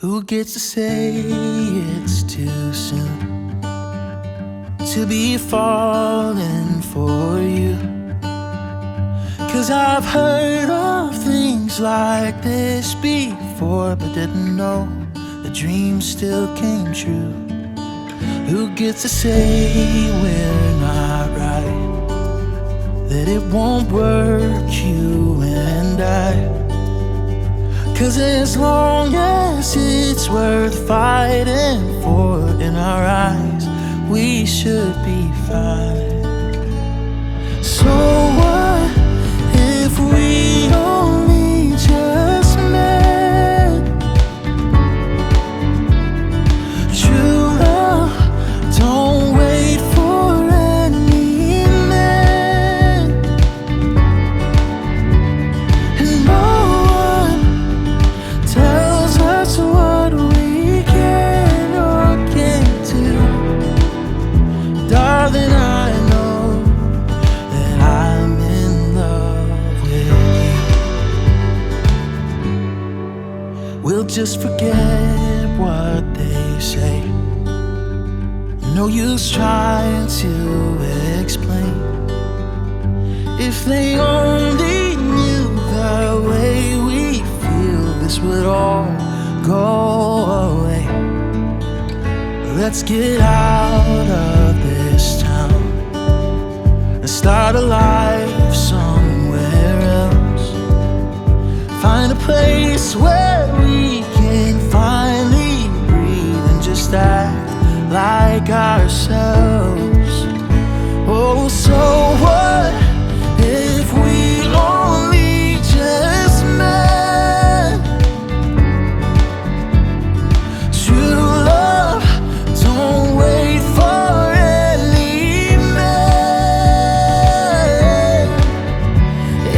Who gets to say it's too soon to be falling for you? 'Cause I've heard of things like this before, but didn't know the dream still came true. Who gets to say we're not right, that it won't work, you and I? 'Cause as long as it's worth fighting for in our eyes, we should be fine. So what if we only just met? True love don't wait for any man, and no one tells us what we can or can't do. Darling, I know that I'm in love with you. We'll just forget what they say. No use trying to explain. If they only knew the way we feel, this would all go away. Let's get out of this town and start a life somewhere else. Find a place where we can finally breathe and just act like ourselves. Oh, so what if we only just met? True love don't wait for any man,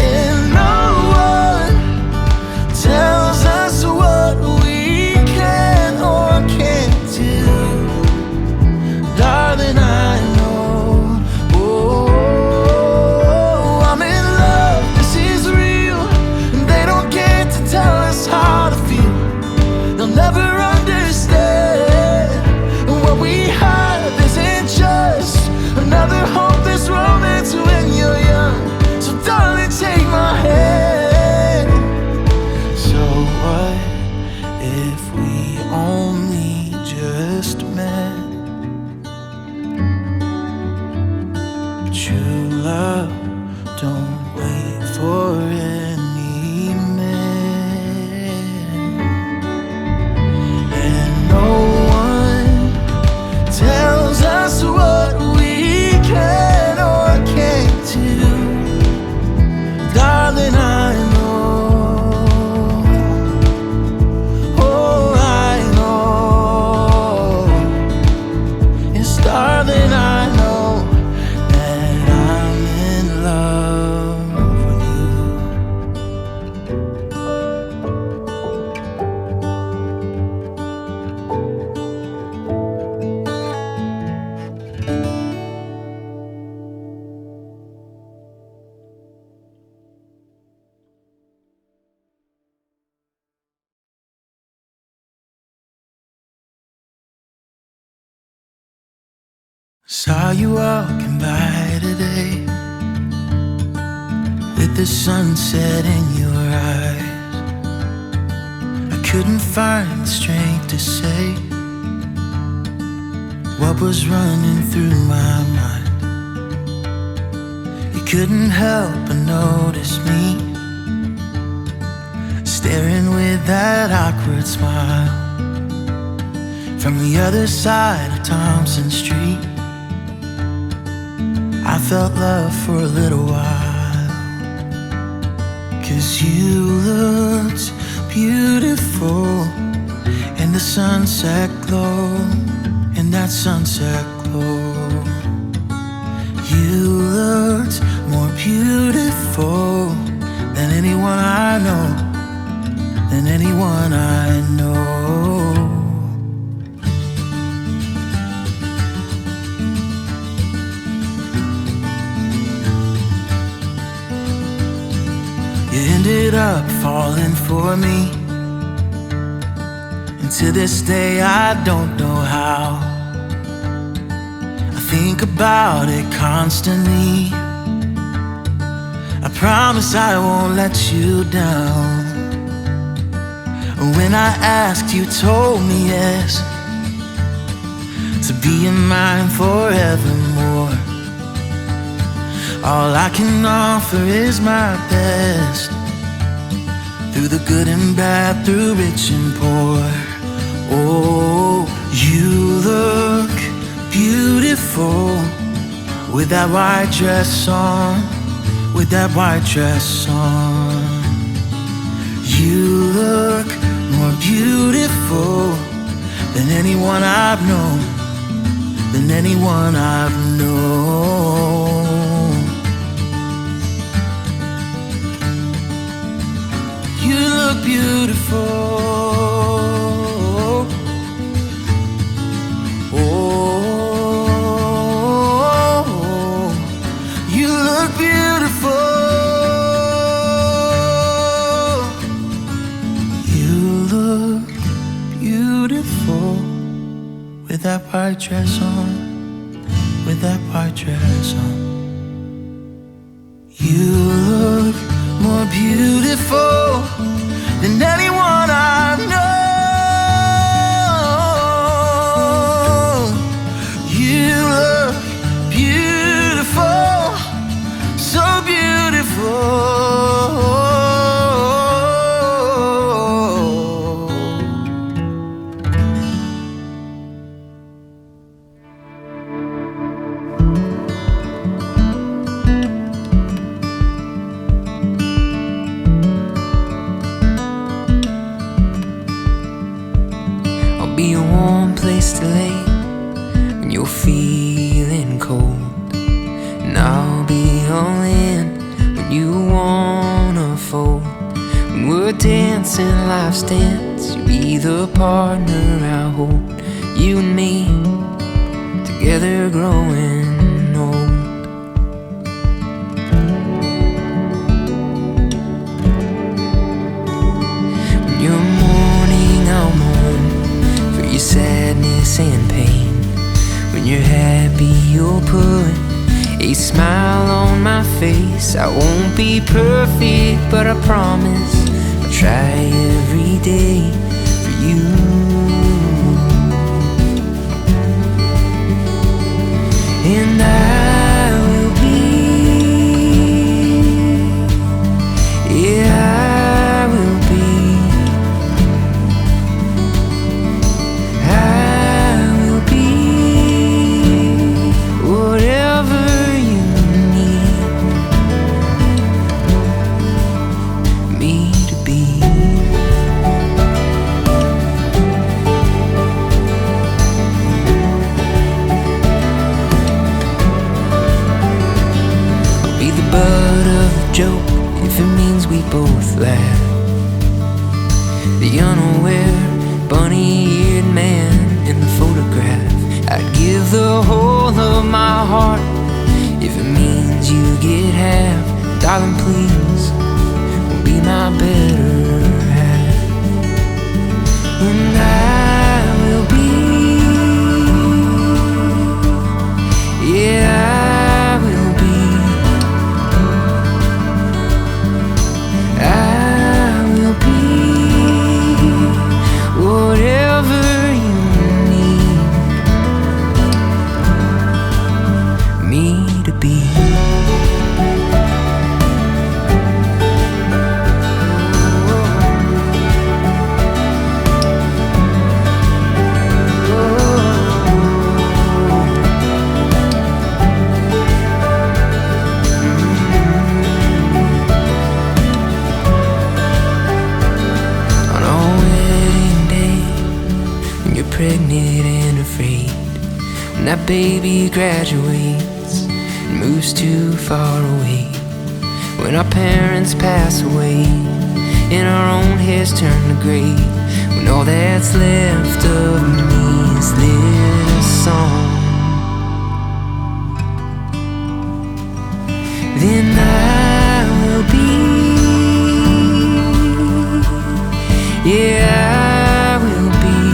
and no one tells us what we can or can't do. Darling, I know, oh, I'm in love, this is real. They don't get to tell us how to feel. They'll never understand. What we have isn't just another hopeless romance when you're young. So darling, take my hand. So what if we only just met? True love don't wait for any man, and no one tells us what we can or can't do. Darling, I know, oh, I know. Yes, darling, I know that I'm in love with you. Saw you walking by today, with the sunset in your eyes. I couldn't find the strength to say what was running through my mind. You couldn't help but notice me, staring with that awkward smile from the other side of Thompson Street. I felt love for a little while, 'cause you looked beautiful in the sunset glow, in that sunset glow. You looked more beautiful than anyone I know, than anyone I know. You ended up falling for me, And to this day I don't know how. I think about it constantly. I promise I won't let you down. When I asked, you told me yes, to be in mine forevermore. All I can offer is my best, through the good and bad, through rich and poor. Oh, you look beautiful with that white dress on, with that white dress on. You look more beautiful than anyone I've known, than anyone I've known. You look beautiful. Oh, you look beautiful. You look beautiful with that white dress on, with that white dress on. You look more beautiful than anyone I know. You look beautiful, so beautiful. Be a warm place to lay when you're feeling cold, and I'll be all in when you wanna fold. When we're dancing life's dance, you'll be the partner I hold. You and me together growing old. When you're mourning, I'll mourn your sadness and pain. When you're happy, you'll put a smile on my face. I won't be perfect, but I promise I'll try every day for you. And I will be, yeah, I will be. Joke if it means we both laugh. The unaware bunny-eared man in the photograph. I'd give the whole of my heart if it means you get half. Darling, please, will be my better half. And I will be, yeah, I will be. Whatever you need me to be. Pregnant and afraid, when that baby graduates and moves too far away, when our parents pass away and our own hairs turn to gray, when all that's left of me is this song, then I will be, yeah, I will be.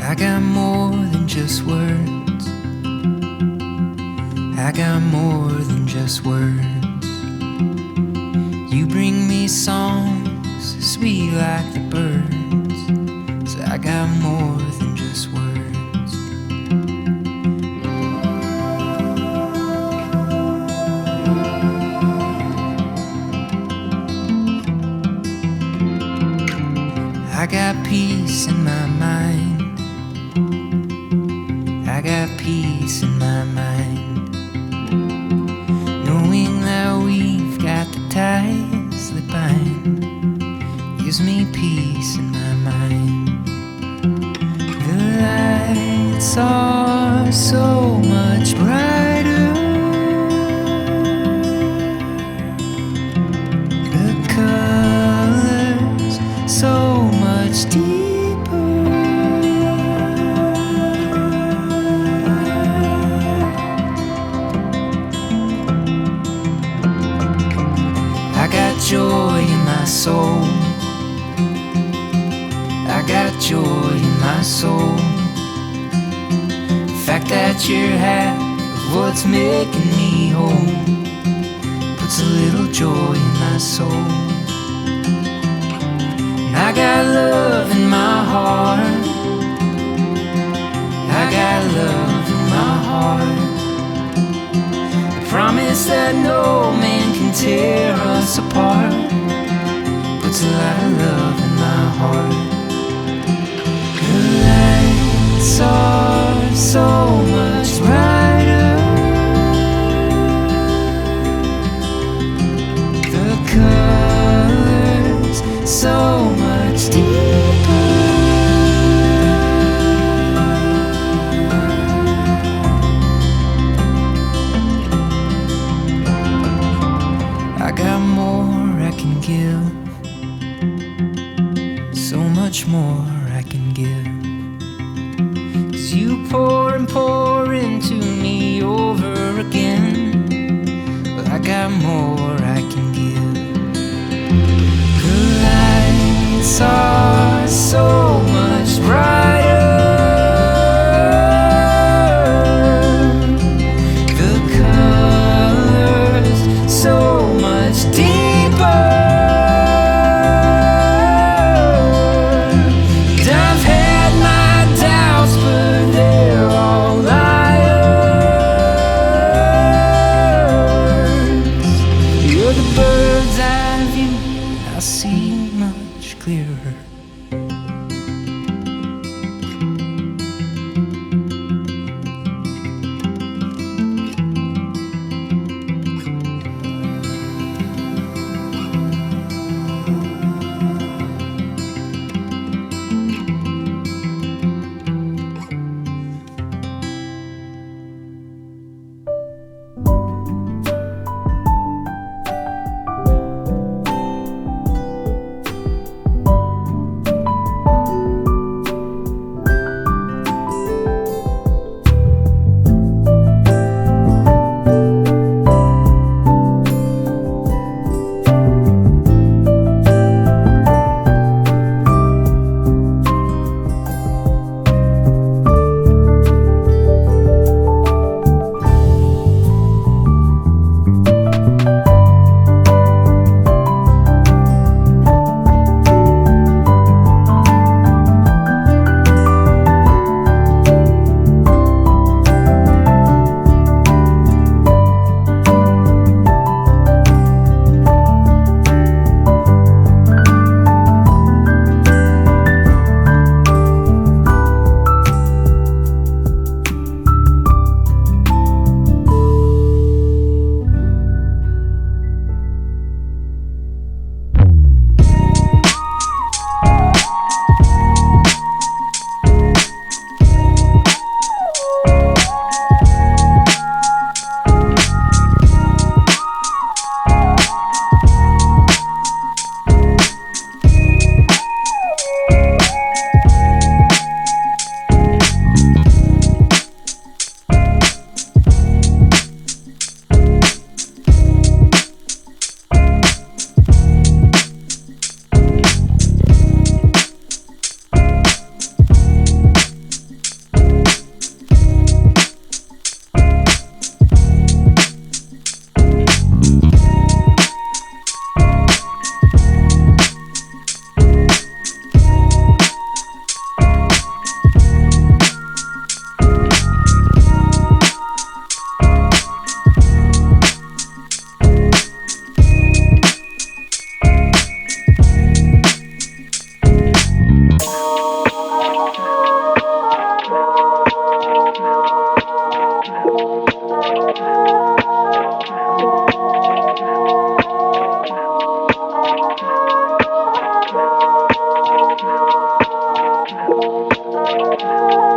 I got more than just words. I got more than just words. You bring me songs sweet like the birds. So I got more than just words. I got peace in my mind. I got peace in my mind, knowing that we've got the ties that bind. Gives me peace in my mind. The lights are so much brighter. The colors so much deeper. Joy in my soul. I got joy in my soul. The fact that you're half of what's making me whole puts a little joy in my soul. And I got love in my heart. I got love in my heart. Promise that no man can tear us apart. Puts a lot of love in my heart. The lights are so much brighter. The colors so much deeper. I got more I can give, so much more I can give. 'Cause you pour and pour into me over again. Well, I got more I can give. The lights are so much brighter. The colors so much deeper. And I've had my doubts, but they're all liars. You're the bird's eye view, I see much clearer. Koduleht.